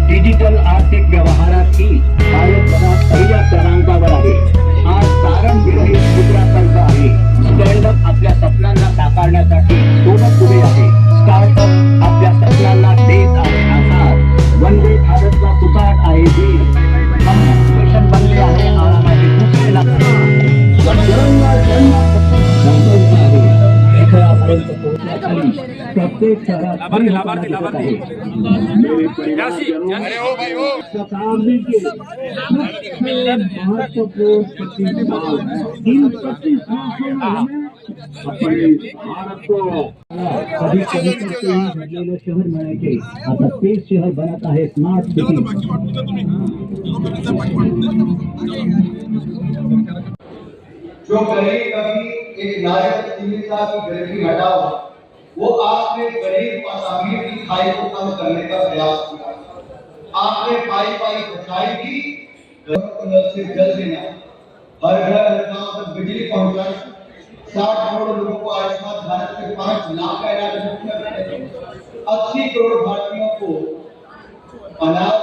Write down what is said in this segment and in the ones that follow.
Digital आर्थिक व्यवहारात ही भारत जगात पहिल्या क्रमांकावर आहे. आज तारण विरहित मुद्रा संघ आहे. स्टँडअप आपल्या स्वप्नांना साकारण्यासाठी सोबत उभे आहे. स्टार्टअप आपल्या स्वप्नांना देत आहे आधार. वंदे भारतला सुकाट आहे जी स्टेशन बनले आहे आळामध्ये दुसरे लागतात. प्रत्येक शहरात शहर म्हणायचे आता तेच शहर बनत आहे स्मार्ट सिटी. जो गरीब कभी एक नायक सीमिता की गरीबी हटाओ, वो आपने गरीब और अमीर की खाई को कम करने का प्रयास किया. आपने पाई पाई बचाई की, नल से जल देना, हर घर हर गांव तक बिजली पहुंचाई, 60 करोड़ लोगों को आयुष्मान भारत के 5 लाख का इलाज मुफ्त में, 80 करोड़ भारतीयों को अनाज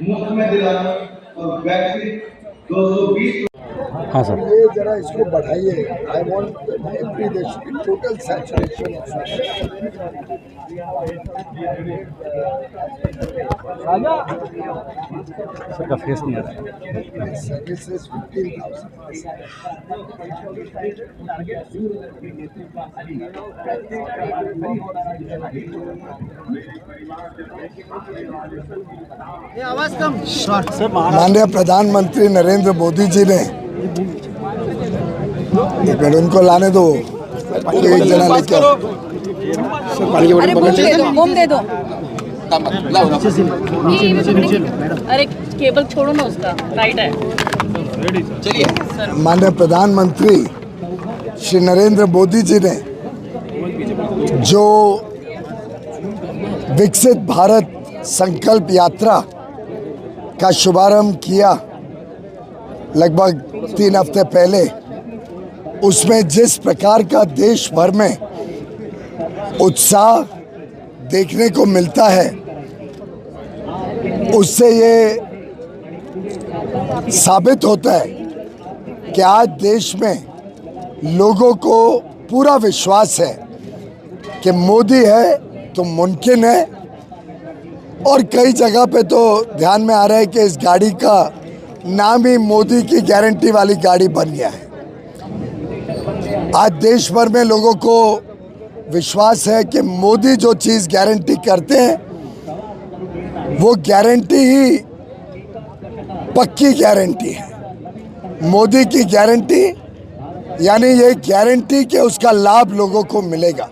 मुफ्त में दिलाना और वैक्सीन 220. हाँ सर, ये जरा इसको बढ़ाइए. आई वांट एवरी देश की टोटल सैचुरेशन ऑफ सर का फेस नहीं आ रहा. सर्विसेज 15,000. माननीय प्रधानमंत्री नरेंद्र मोदी जी ने, उनको लाने दो, एक जना लेके आओ. अरे बूम दे दो. अरे केबल छोड़ो ना, उसका राइट है. माननीय प्रधानमंत्री श्री नरेंद्र मोदी जी ने जो विकसित भारत संकल्प यात्रा का शुभारंभ किया लगभग 3 हफ्ते पहले, उसमें जिस प्रकार का देश भर में उत्साह देखने को मिलता है, उससे ये साबित होता है कि आज देश में लोगों को पूरा विश्वास है कि मोदी है तो मुमकिन है. और कई जगह पे तो ध्यान में आ रहा है कि इस गाड़ी का नाम ही मोदी की गारंटी वाली गाड़ी बन गया है. आज देश भर में लोगों को विश्वास है कि मोदी जो चीज़ गारंटी करते हैं वो गारंटी ही पक्की गारंटी है. मोदी की गारंटी यानी ये गारंटी कि उसका लाभ लोगों को मिलेगा.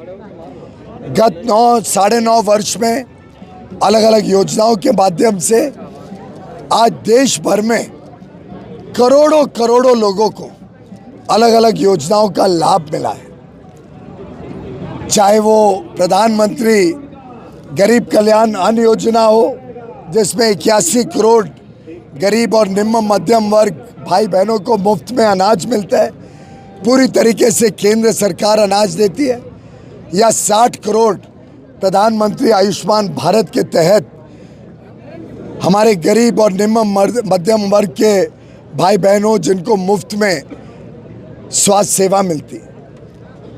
गत 9-9.5 वर्ष में अलग अलग योजनाओं के माध्यम से आज देश भर में करोड़ों करोड़ों लोगों को अलग अलग योजनाओं का लाभ मिला है. चाहे वो प्रधानमंत्री गरीब कल्याण अन्न योजना हो, जिसमें 81 करोड़ गरीब और निम्न मध्यम वर्ग भाई बहनों को मुफ्त में अनाज मिलता है, पूरी तरीके से केंद्र सरकार अनाज देती है, या 60 करोड़ प्रधानमंत्री आयुष्मान भारत के तहत हमारे गरीब और निम्न मध्यम वर्ग के भाई बहनों जिनको मुफ्त में स्वास्थ्य सेवा मिलती है.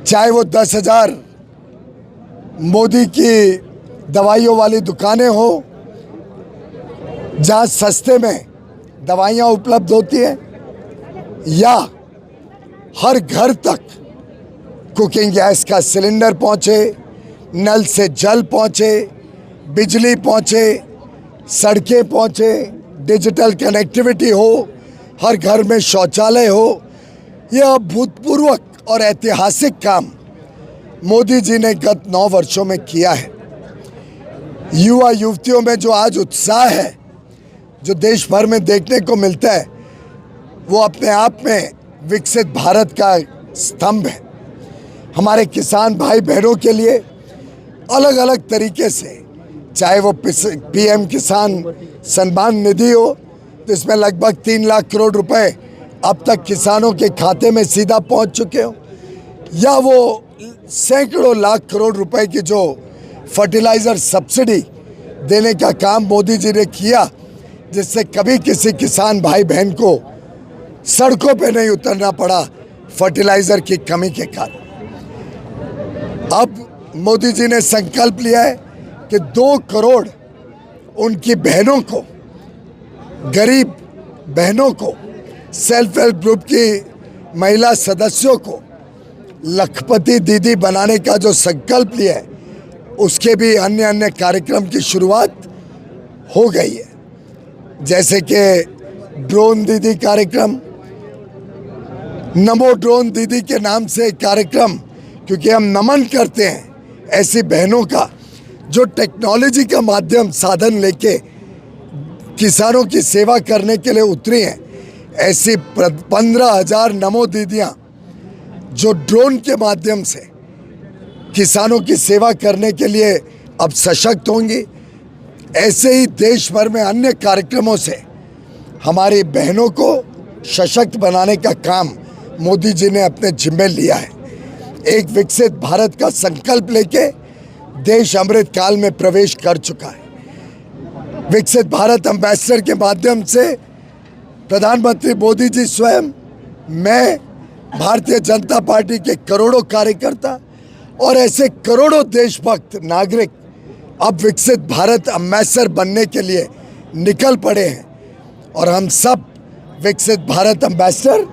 चाहे वो 10,000 मोदी की दवाइयों वाली दुकानें हो जहां सस्ते में दवाइयां उपलब्ध होती हैं, या हर घर तक कुकिंग गैस का सिलेंडर पहुंचे, नल से जल पहुंचे, बिजली पहुंचे, सड़कें पहुंचे, डिजिटल कनेक्टिविटी हो, हर घर में शौचालय हो. यह अभूतपूर्व और ऐतिहासिक काम मोदी जी ने गत 9 वर्षों में किया है। युवा युवतियों में जो आज उत्साह है, जो देश भर में देखने को मिलता है, वो अपने आप में विकसित भारत का स्तंभ है। हमारे किसान भाई बहनों के लिए अलग अलग तरीके से, चाहे वो पीएम किसान सम्मान निधि हो जिसमें लगभग 3 लाख करोड़ रुपए अब तक किसानों के खाते में सीधा पहुंच चुके हो, या वो सैकड़ों लाख करोड़ रुपए की जो फर्टिलाइज़र सब्सिडी देने का काम मोदी जी ने किया, जिससे कभी किसी किसान भाई बहन को सड़कों पे नहीं उतरना पड़ा फर्टिलाइज़र की कमी के कारण। अब मोदी जी ने संकल्प लिया है कि 2 करोड़ उनकी बहनों को, गरीब बहनों को, सेल्फ हेल्प ग्रुप की महिला सदस्यों को लखपति दीदी बनाने का जो संकल्प लिया है, उसके भी अन्य कार्यक्रम की शुरुआत हो गई है। जैसे कि ड्रोन दीदी कार्यक्रम, नमो ड्रोन दीदी के नाम से एक कार्यक्रम, क्योंकि हम नमन करते हैं ऐसी बहनों का जो टेक्नोलॉजी का माध्यम साधन लेके किसानों की सेवा करने के लिए उतरी हैं। ऐसी 15,000 नमो दीदियाँ जो ड्रोन के माध्यम से किसानों की सेवा करने के लिए अब सशक्त होंगी। ऐसे ही देश भर में अन्य कार्यक्रमों से हमारी बहनों को सशक्त बनाने का काम मोदी जी ने अपने जिम्मे लिया है। एक विकसित भारत का संकल्प लेके देश अमृत काल में प्रवेश कर चुका है। विकसित भारत एम्बेसडर के माध्यम से प्रधानमंत्री मोदी जी स्वयं, मैं, भारतीय जनता पार्टी के करोड़ों कार्यकर्ता और ऐसे करोड़ों देशभक्त नागरिक अब विकसित भारत एम्बेसडर बनने के लिए निकल पड़े हैं। और हम सब विकसित भारत एम्बेसडर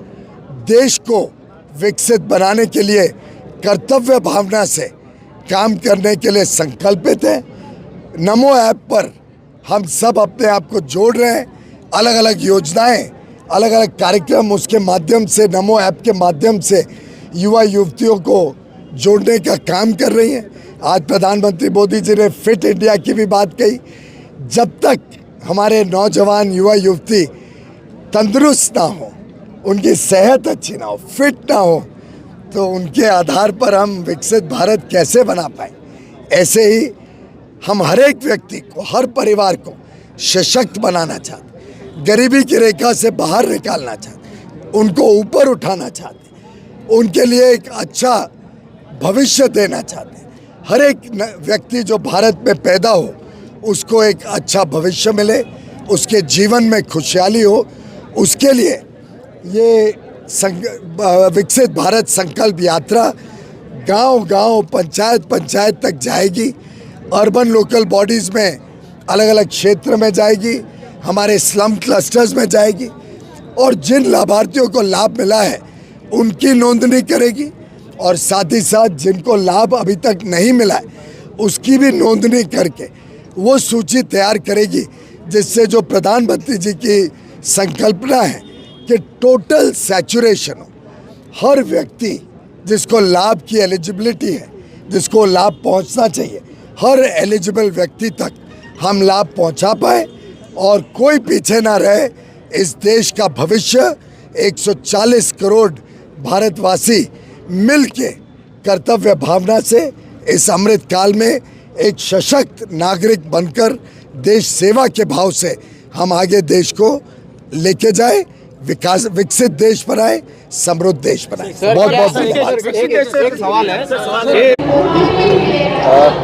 देश को विकसित बनाने के लिए कर्तव्य भावना से काम करने के लिए संकल्पित हैं। नमो ऐप पर हम सब अपने आप को जोड़ रहे हैं। अलग अलग योजनाएं, अलग अलग कार्यक्रम उसके माध्यम से, नमो ऐप के माध्यम से युवा युवतियों को जोड़ने का काम कर रही हैं। आज प्रधानमंत्री मोदी जी ने फिट इंडिया की भी बात कही। जब तक हमारे नौजवान युवा युवती तंदुरुस्त ना हो, उनकी सेहत अच्छी ना हो, फिट ना हो, तो उनके आधार पर हम विकसित भारत कैसे बना पाए। ऐसे ही हम हर एक व्यक्ति को, हर परिवार को सशक्त बनाना चाहते, गरीबी की रेखा से बाहर निकालना चाहते, उनको ऊपर उठाना चाहते, उनके लिए एक अच्छा भविष्य देना चाहते। हर एक व्यक्ति जो भारत में पैदा हो उसको एक अच्छा भविष्य मिले, उसके जीवन में खुशहाली हो, उसके लिए ये विकसित भारत संकल्प यात्रा गांव-गांव, पंचायत तक जाएगी। अर्बन लोकल बॉडीज़ में अलग अलग क्षेत्र में जाएगी, हमारे स्लम क्लस्टर्स में जाएगी और जिन लाभार्थियों को लाभ मिला है उनकी नोंदनी करेगी और साथ ही साथ जिनको लाभ अभी तक नहीं मिला है उसकी भी नोंदनी करके वो सूची तैयार करेगी, जिससे जो प्रधानमंत्री जी की संकल्पना है कि टोटल सैचुरेशन हो, हर व्यक्ति जिसको लाभ की एलिजिबिलिटी है, जिसको लाभ पहुंचना चाहिए, हर एलिजिबल व्यक्ति तक हम लाभ पहुंचा पाए और कोई पीछे ना रहे। इस देश का भविष्य 140 करोड़ भारतवासी मिलके कर्तव्य भावना से इस अमृत काल में एक सशक्त नागरिक बनकर देश सेवा के भाव से हम आगे देश को लेके जाए, विकसित देश बनाए, समृद्ध देश बनाए। बहुत बहुत एक सवाल है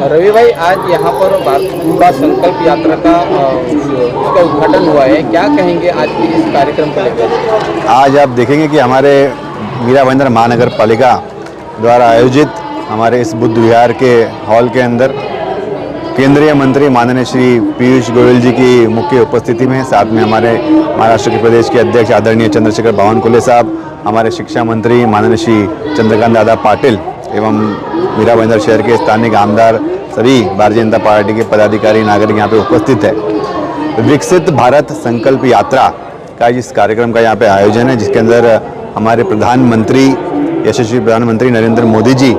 रवि भाई, आज यहाँ पर भारत युवा संकल्प यात्रा का उसका उद्घाटन हुआ है, क्या कहेंगे आज की इस कार्यक्रम को लेकर? आज आप देखेंगे कि हमारे मीरा भाईंदर महानगर पालिका द्वारा आयोजित हमारे इस बुद्ध विहार के हॉल के अंदर केंद्रीय मंत्री माननीय श्री पीयूष गोयल जी की मुख्य उपस्थिति में, साथ में हमारे महाराष्ट्र के प्रदेश के अध्यक्ष आदरणीय चंद्रशेखर बावनकुले साहब, हमारे शिक्षा मंत्री माननीय श्री चंद्रकांत दादा पाटिल एवं मीरा भाईंदर शहर के स्थानीय आमदार, सभी भारतीय जनता पार्टी के पदाधिकारी, नागरिक यहाँ पे उपस्थित है। विकसित भारत संकल्प यात्रा का इस कार्यक्रम का यहाँ पे आयोजन है, जिसके अंदर हमारे प्रधानमंत्री, यशस्वी प्रधानमंत्री नरेंद्र मोदी जी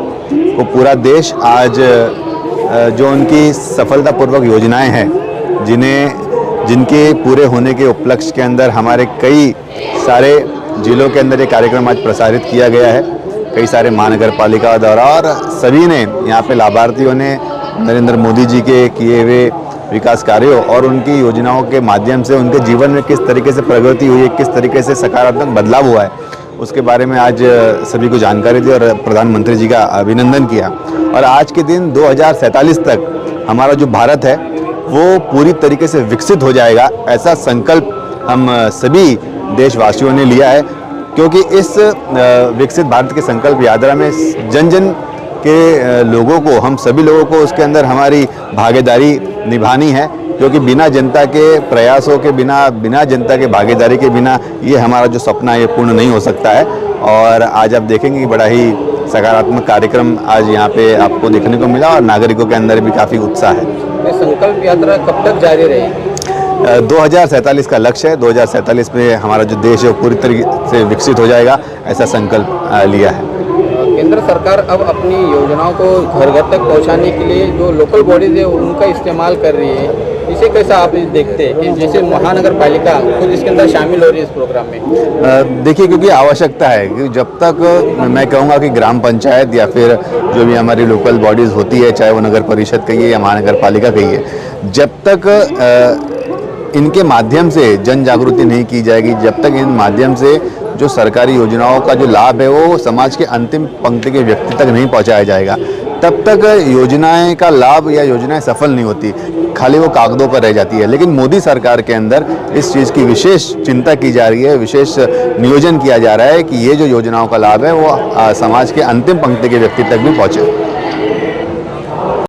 वो पूरा देश आज जो उनकी सफलतापूर्वक योजनाएं हैं जिनके पूरे होने के उपलक्ष्य के अंदर हमारे कई सारे जिलों के अंदर ये कार्यक्रम आज प्रसारित किया गया है, कई सारे महानगर पालिका द्वारा, और सभी ने यहाँ पे लाभार्थियों ने नरेंद्र मोदी जी के किए हुए विकास कार्यों और उनकी योजनाओं के माध्यम से उनके जीवन में किस तरीके से प्रगति हुई है, किस तरीके से सकारात्मक बदलाव हुआ है, उसके बारे में आज सभी को जानकारी दी और प्रधानमंत्री जी का अभिनंदन किया। और आज के दिन 2047 तक हमारा जो भारत है वो पूरी तरीके से विकसित हो जाएगा, ऐसा संकल्प हम सभी देशवासियों ने लिया है, क्योंकि इस विकसित भारत के संकल्प यात्रा में जन जन के लोगों को, हम सभी लोगों को उसके अंदर हमारी भागीदारी निभानी है, क्योंकि बिना जनता के प्रयासों के बिना जनता के भागीदारी के बिना ये हमारा जो सपना है ये पूर्ण नहीं हो सकता है। और आज आप देखेंगे कि बड़ा ही सकारात्मक कार्यक्रम आज यहाँ पे आपको देखने को मिला और नागरिकों के अंदर भी काफ़ी उत्साह है। ये संकल्प यात्रा कब तक जारी रहेगी? 2047 का लक्ष्य है, 2047 में हमारा जो देश है वो पूरी तरीके से विकसित हो जाएगा, ऐसा संकल्प लिया है। केंद्र सरकार अब अपनी योजनाओं को घर घर तक पहुंचाने के लिए जो लोकल बॉडीज है उनका इस्तेमाल कर रही है, इसे कैसा आप देखते हैं कि जैसे महानगर पालिका खुद इसके अंदर शामिल हो रही है इस प्रोग्राम में? देखिए, क्योंकि आवश्यकता है कि जब तक मैं कहूँगा कि ग्राम पंचायत या फिर जो भी हमारी लोकल बॉडीज़ होती है, चाहे वो नगर परिषद कहिए या महानगर पालिका कहिए, जब तक इनके माध्यम से जन जागृति नहीं की जाएगी, जब तक इन माध्यम से जो सरकारी योजनाओं का जो लाभ है वो समाज के अंतिम पंक्ति के व्यक्ति तक नहीं पहुंचाया जाएगा, तब तक योजनाएं का लाभ या योजनाएं सफल नहीं होती, खाली वो कागजों पर रह जाती है। लेकिन मोदी सरकार के अंदर इस चीज़ की विशेष चिंता की जा रही है, विशेष नियोजन किया जा रहा है कि ये जो योजनाओं का लाभ है वो समाज के अंतिम पंक्ति के व्यक्ति तक भी पहुँचे।